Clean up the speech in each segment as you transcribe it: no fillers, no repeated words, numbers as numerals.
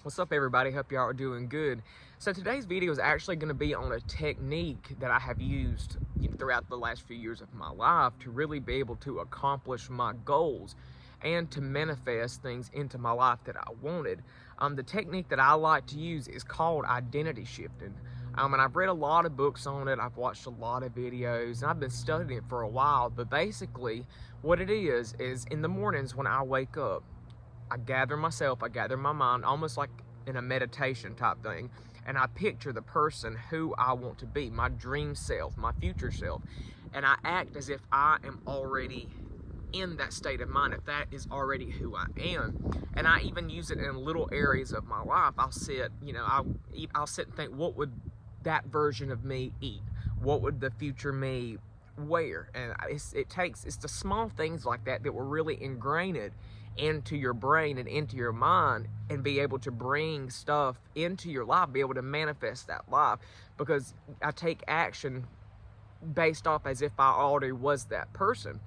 What's up, everybody? Hope y'all are doing good. So today's video is actually going to be on a technique that I have used throughout the last few years of my life to really be able to accomplish my goals and to manifest things into my life that I wanted. The technique that I like to use is called identity shifting. And I've read a lot of books on it. I've watched a lot of videos, and I've been studying it for a while. But basically, what it is in the mornings when I wake up, I gather myself, I gather my mind, almost like in a meditation type thing, and I picture the person who I want to be, my dream self, my future self, and I act as if I am already in that state of mind, if that is already who I am. And I even use it in little areas of my life. I'll sit, I'll sit and think, what would that version of me eat? What would the future me wear? And it's the small things like that that will really ingrain it into your brain and into your mind, and be able to bring stuff into your life, be able to manifest that life, because I take action based off as if I already was that person.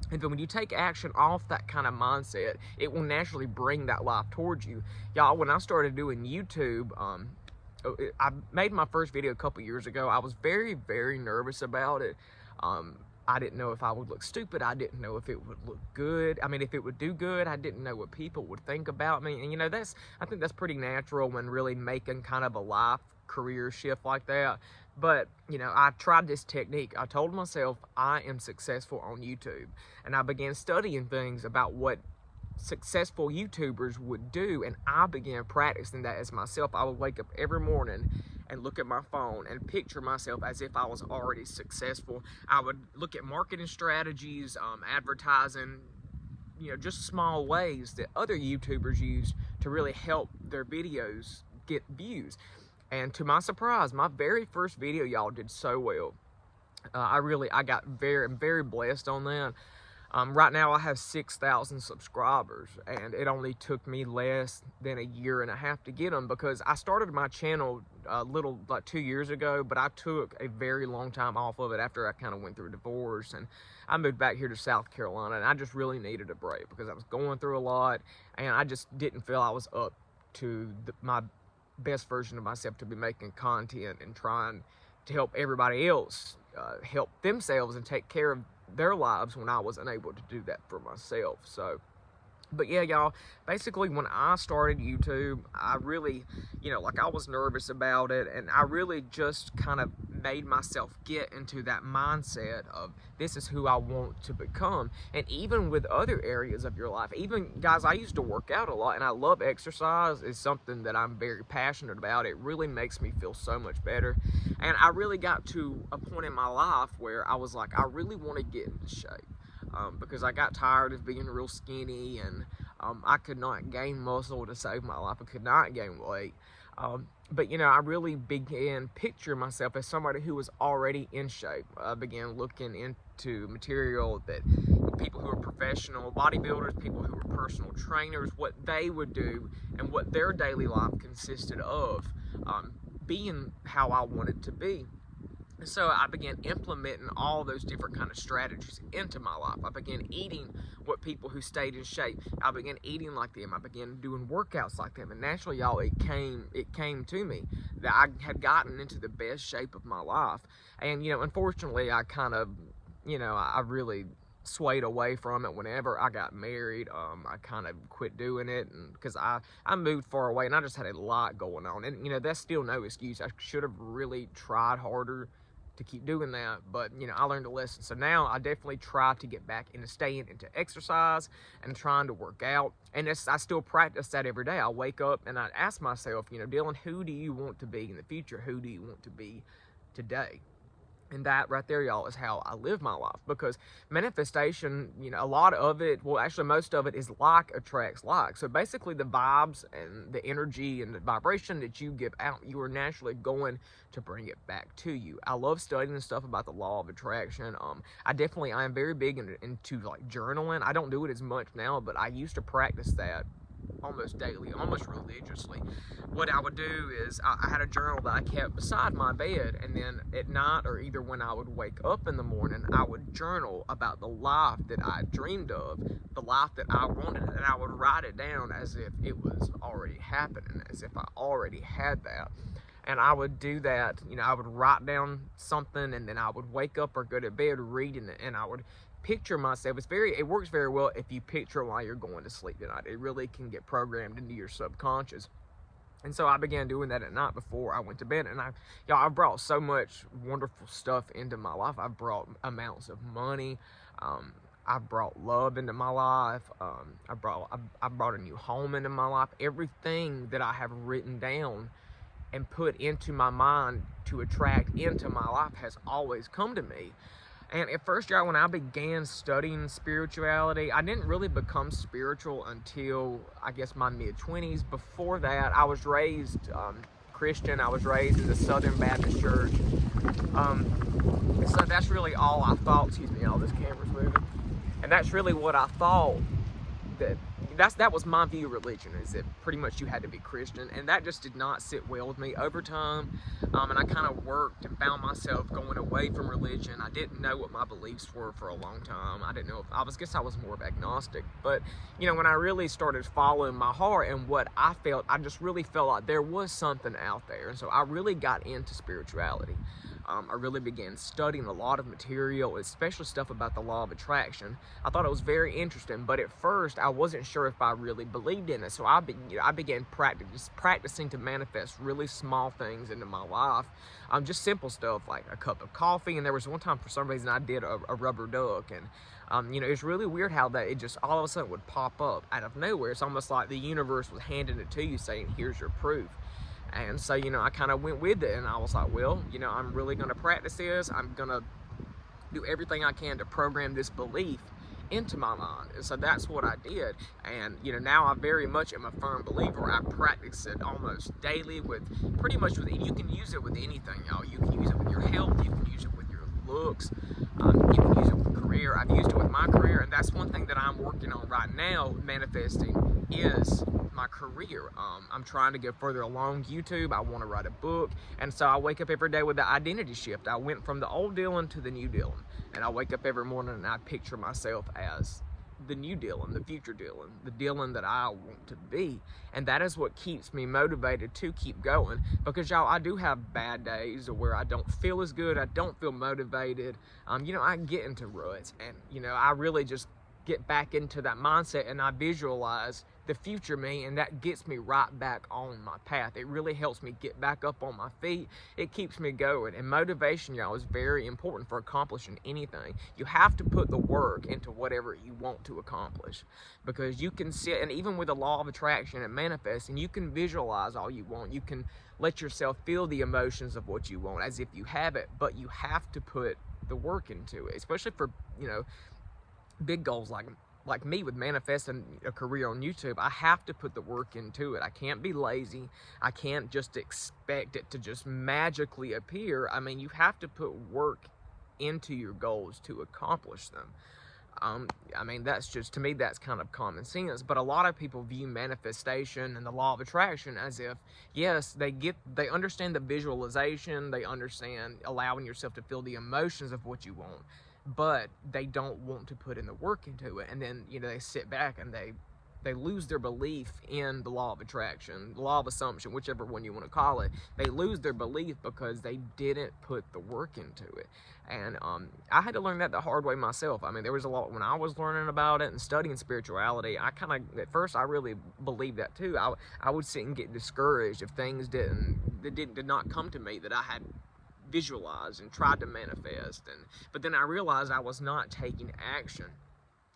And then when you take action off that kind of mindset, it will naturally bring that life towards you. Y'all, when I started doing YouTube, I made my first video a couple years ago. I was very, very nervous about it. I didn't know if I would look stupid. I didn't know if it would look good. I mean, if it would do good. I didn't know what people would think about me. And I think that's pretty natural when really making kind of a life career shift like that. But I tried this technique. I told myself I am successful on YouTube, and I began studying things about what successful YouTubers would do, and I began practicing that as myself. I would wake up every morning and look at my phone and picture myself as if I was already successful. I would look at marketing strategies, advertising, just small ways that other YouTubers use to really help their videos get views. And to my surprise, my very first video, y'all, did so well. I got very blessed on that. Right now I have 6,000 subscribers, and it only took me less than a year and a half to get them, because I started my channel like 2 years ago, but I took a very long time off of it after I kind of went through a divorce, and I moved back here to South Carolina, and I just really needed a break because I was going through a lot, and I just didn't feel I was up to my best version of myself to be making content and trying to help everybody else help themselves and take care of their lives when I wasn't able to do that for myself. But yeah, y'all, basically when I started YouTube, I really, I was nervous about it, and I really just kind of made myself get into that mindset of this is who I want to become. And even with other areas of your life, even, guys, I used to work out a lot, and I love exercise. It's something that I'm very passionate about. It really makes me feel so much better. And I really got to a point in my life where I was like, I really want to get into shape. Because I got tired of being real skinny, and I could not gain muscle to save my life. I could not gain weight. But I really began picturing myself as somebody who was already in shape. I began looking into material that people who are professional bodybuilders, people who are personal trainers, what they would do and what their daily life consisted of, being how I wanted to be. So I began implementing all those different kind of strategies into my life. I began eating what people who stayed in shape. I began eating like them. I began doing workouts like them. And naturally, y'all, it came to me that I had gotten into the best shape of my life. And, unfortunately, I kind of, I really swayed away from it whenever I got married. I kind of quit doing it, and because I moved far away, and I just had a lot going on. And, that's still no excuse. I should have really tried harder to keep doing that, but I learned a lesson. So now I definitely try to get back into staying into exercise and trying to work out, and I still practice that every day. I wake up and I ask myself, Dylan, who do you want to be in the future? Who do you want to be today? And that right there, y'all, is how I live my life. Because manifestation, a lot of it, well, actually most of it is like attracts like. So basically the vibes and the energy and the vibration that you give out, you are naturally going to bring it back to you. I love studying stuff about the law of attraction. I am very big into like journaling. I don't do it as much now, but I used to practice that almost daily, almost religiously. What I would do is I had a journal that I kept beside my bed, and then at night, or either when I would wake up in the morning, I would journal about the life that I dreamed of, the life that I wanted, and I would write it down as if it was already happening, as if I already had that. And I would do that, I would write down something, and then I would wake up or go to bed reading it, and I would picture myself. It works very well if you picture while you're going to sleep tonight. It really can get programmed into your subconscious. And so I began doing that at night before I went to bed. And I brought so much wonderful stuff into my life. I brought amounts of money. I brought love into my life. I brought a new home into my life. Everything that I have written down and put into my mind to attract into my life has always come to me. And at first, y'all, when I began studying spirituality, I didn't really become spiritual until, I guess, my mid-20s. Before that, I was raised Christian. I was raised in the Southern Baptist Church. So that's really all I thought. Excuse me, all this camera's moving. And that's really what I thought. That was my view of religion, is that pretty much you had to be Christian, and that just did not sit well with me over time. And I kind of worked and found myself going away from religion. I didn't know what my beliefs were for a long time. I didn't know if I was more of agnostic. But when I really started following my heart and what I felt, I just really felt like there was something out there, and so I really got into spirituality. I really began studying a lot of material, especially stuff about the law of attraction. I thought it was very interesting, but at first I wasn't sure if I really believed in it. So I began practicing to manifest really small things into my life. Just simple stuff like a cup of coffee. And there was one time, for some reason, I did a rubber duck. And it's really weird how that it just all of a sudden would pop up out of nowhere. It's almost like the universe was handing it to you, saying, here's your proof. And so, I kind of went with it, and I was like, well, I'm really going to practice this. I'm going to do everything I can to program this belief into my mind. And so that's what I did. And, now I very much am a firm believer. I practice it almost daily pretty much you can use it with anything, y'all. You can use it with your health. You can use it with your looks. You can use it with career. I've used it with my career, and that's one thing that I'm working on right now, manifesting, is my career. I'm trying to get further along YouTube. I want to write a book, and so I wake up every day with the identity shift. I went from the old Dylan to the new Dylan, and I wake up every morning and I picture myself as the new Dylan, the future Dylan, the Dylan that I want to be. And that is what keeps me motivated to keep going, because y'all, I do have bad days where I don't feel as good, I don't feel motivated. I get into ruts, and I really just get back into that mindset, and I visualize the future me, and that gets me right back on my path. It really helps me get back up on my feet. It keeps me going. And motivation, y'all, is very important for accomplishing anything. You have to put the work into whatever you want to accomplish, because you can sit, and even with the law of attraction and manifesting, you can visualize all you want. You can let yourself feel the emotions of what you want as if you have it, but you have to put the work into it, especially for big goals like me with manifesting a career on YouTube. I have to put the work into it. I can't be lazy. I can't just expect it to just magically appear. I mean, you have to put work into your goals to accomplish them. I mean, that's just, to me, that's kind of common sense. But a lot of people view manifestation and the law of attraction as if, yes, they understand the visualization, they understand allowing yourself to feel the emotions of what you want, but they don't want to put in the work into it. And then, they sit back and they lose their belief in the law of attraction, the law of assumption, whichever one you want to call it. They lose their belief because they didn't put the work into it. And I had to learn that the hard way myself. I mean, there was a lot when I was learning about it and studying spirituality. At first, I really believed that too. I would sit and get discouraged if things did not come to me that I had visualized and tried to manifest. But then I realized I was not taking action.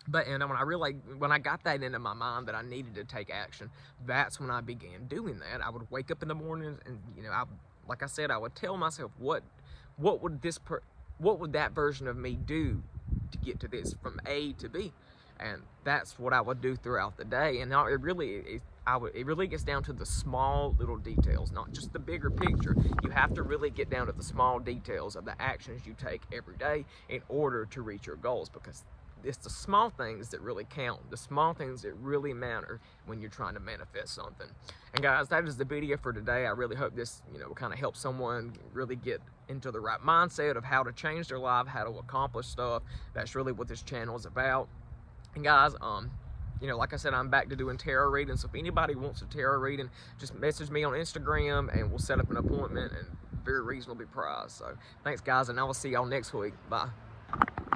But when I got that into my mind that I needed to take action, that's when I began doing that. I would wake up in the mornings, and like I said, I would tell myself what would that version of me do to get to this from A to B, and that's what I would do throughout the day. And it really gets down to the small little details, not just the bigger picture. You have to really get down to the small details of the actions you take every day in order to reach your goals, because it's the small things that really count, the small things that really matter when you're trying to manifest something. And guys, that is the video for today. I really hope this, kind of help someone really get into the right mindset of how to change their life, how to accomplish stuff. That's really what this channel is about. And guys, like I said, I'm back to doing tarot readings. So if anybody wants a tarot reading, just message me on Instagram and we'll set up an appointment, and very reasonably priced. So thanks, guys, and I will see y'all next week. Bye.